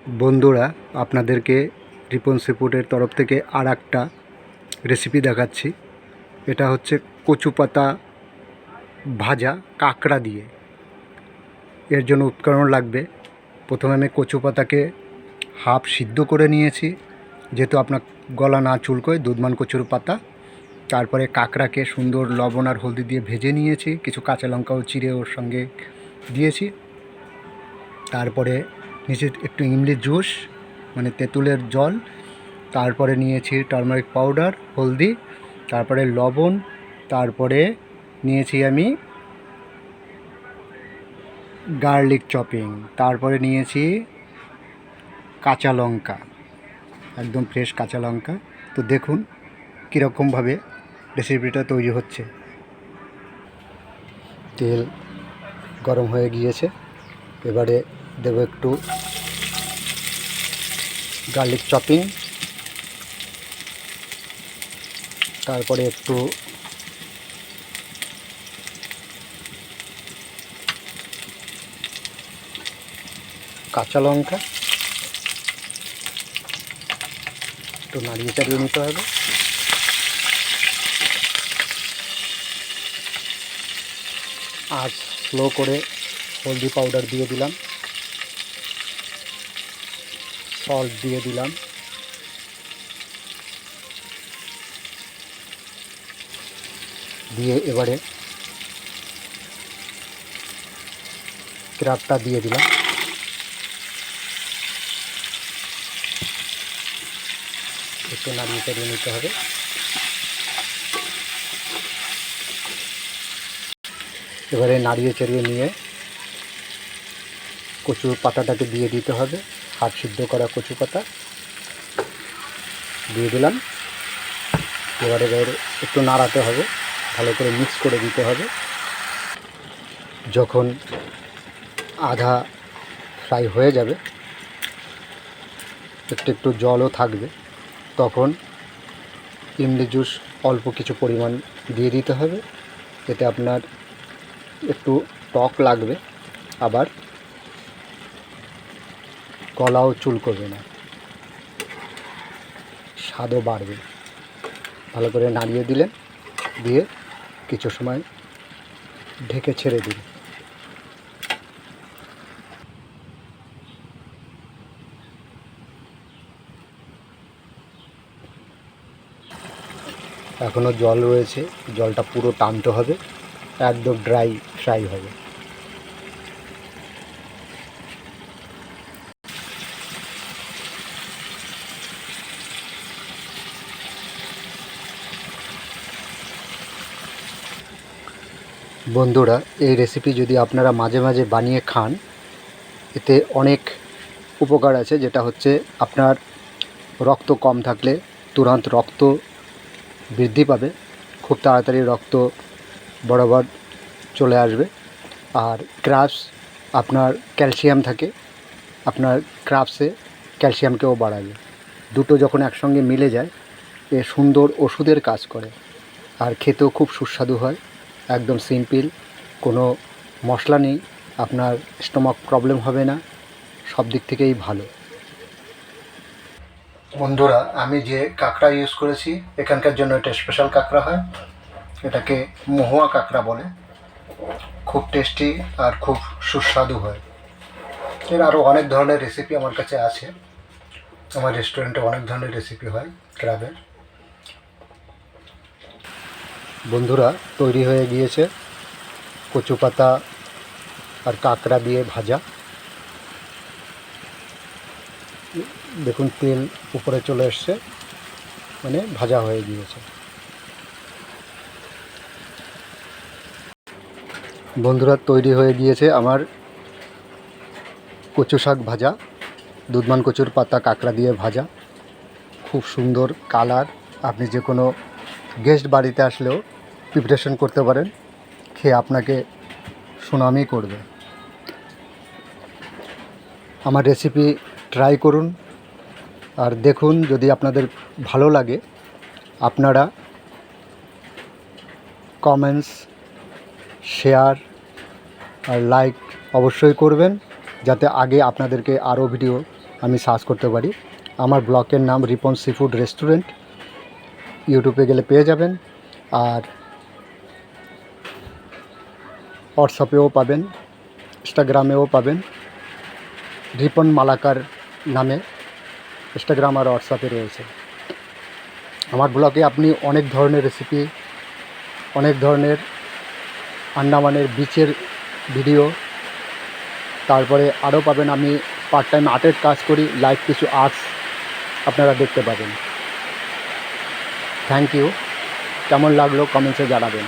বন্ধুরা, আপনাদেরকে রিপন সিফুডের তরফ থেকে আর একটা রেসিপি দেখাচ্ছি। এটা হচ্ছে কচু পাতা ভাজা কাঁকড়া দিয়ে। এর জন্য উপকরণ লাগবে, প্রথমে আমি কচু পাতাকে হাফ সিদ্ধ করে নিয়েছি, যেহেতু আপনার গলা না চুলকোয়, দুধমান কচুর পাতা। তারপরে কাঁকড়াকে সুন্দর লবণ আর হলদি দিয়ে ভেজে নিয়েছি, কিছু কাঁচা লঙ্কাও চিড়ে ওর সঙ্গে দিয়েছি। তারপরে নিচে একটু ইমলি জুস মানে তেঁতুলের জল, তারপরে নিয়েছি টারমারিক পাউডার, হলদি, তারপরে লবণ, তারপরে নিয়েছি আমি গার্লিক চপিং, তারপরে নিয়েছি কাঁচা লঙ্কা, একদম ফ্রেশ কাঁচা লঙ্কা। তো দেখুন কীরকমভাবে রেসিপিটা তৈরি হচ্ছে। তেল গরম হয়ে গিয়েছে, এবারে দেবো একটু গার্লিক চপিং, তারপরে একটু কাঁচা লঙ্কা, একটু নাড়িয়ে চাড়িয়ে নিতে হবে। আঁচ স্লো করে হলদি পাউডার দিয়ে দিলাম, সল্ট দিয়ে দিলাম, দিয়ে এবারে ক্র্যাবটা দিয়ে দিলাম। একটু নাড়িয়ে চাড়িয়ে নিতে হবে। এবারে নাড়িয়ে চাড়িয়ে নিয়ে কচু পাতাটাকে দিয়ে দিতে হবে, হাফ সিদ্ধ করা কচু পাতা দিয়ে দিলাম। এবারে একটু নাড়াতে হবে, ভালো করে মিক্স করে দিতে হবে। যখন আধা ফ্রাই হয়ে যাবে, একটু একটু জলও থাকবে, তখন ইমলি জুস অল্প কিছু পরিমাণ দিয়ে দিতে হবে। এতে আপনার একটু টক লাগবে, আবার গলাও চুলকোবে না, স্বাদও বাড়বে। ভালো করে নাড়িয়ে দিলেন, দিয়ে কিছু সময় ঢেকে ছেড়ে দিন। এখনও জল রয়েছে, জলটা পুরো টানতে হবে, একদম ড্রাই ফ্রাই হবে। বন্ধুরা, এই রেসিপি যদি আপনারা মাঝে মাঝে বানিয়ে খান, এতে অনেক উপকার আছে। যেটা হচ্ছে, আপনার রক্ত কম থাকলে তুরন্ত রক্ত বৃদ্ধি পাবে, খুব তাড়াতাড়ি রক্ত বরাবর চলে আসবে। আর ক্রাবস, আপনার ক্যালসিয়াম থাকে, আপনার ক্রাবসে ক্যালসিয়ামকেও বাড়াবে। দুটো যখন একসঙ্গে মিলে যায়, এ সুন্দর ওষুধের কাজ করে, আর খেতেও খুব সুস্বাদু হয়। একদম সিম্পল, কোনো মশলা নেই, আপনার স্টোমাক প্রবলেম হবে না, সব দিক থেকেই ভালো। বন্ধুরা, আমি যে কাঁকড়া ইউজ করেছি, এখানকার জন্য এটা স্পেশাল কাঁকড়া হয়, এটাকে মহুয়া কাঁকড়া বলে। খুব টেস্টি আর খুব সুস্বাদু হয়। এর আরও অনেক ধরনের রেসিপি আমার কাছে আছে, আমার রেস্টুরেন্টে অনেক ধরনের রেসিপি হয় ক্র্যাবের। বন্ধুরা, তৈরি হয়ে গিয়েছে কচু পাতা আর কাঁকড়া দিয়ে ভাজা। দেখুন তেল উপরে চলে এসছে, মানে ভাজা হয়ে গিয়েছে। বন্ধুরা, তৈরি হয়ে গিয়েছে আমার কচু শাক ভাজা, দুধমান কচুর পাতা কাঁকড়া দিয়ে ভাজা। খুব সুন্দর কালার। আপনি যে কোনো গেস্ট বাড়িতে আসলেও প্রিপারেশন করতে পারেন, খেয়ে আপনাকে সুনামই করবে। আমার রেসিপি ট্রাই করুন, আর দেখুন যদি আপনাদের ভালো লাগে, আপনারা কমেন্টস, শেয়ার আর লাইক অবশ্যই করবেন, যাতে আগে আপনাদেরকে আরও ভিডিও আমি সার্চ করতে পারি। আমার ব্লগের নাম রিপন সি ফুড রেস্টুরেন্ট। ইউটিউবে গেলে পেয়ে যাবেন, আর হোয়াটসঅ্যাপেও পাবেন, ইনস্টাগ্রামেও পাবেন। রিপন মালাকার নামে ইনস্টাগ্রাম আর হোয়াটসঅ্যাপে রয়েছে। আমার ব্লগে আপনি অনেক ধরনের রেসিপি, অনেক ধরনের আন্দামানের বিচের ভিডিও, তারপরে আরও পাবেন আমি পার্ট টাইম আর্টের কাজ করি, লাইভ কিছু আর্টস আপনারা দেখতে পাবেন। Thank you. কেমন লাগলো কমেন্টসে জানাবেন।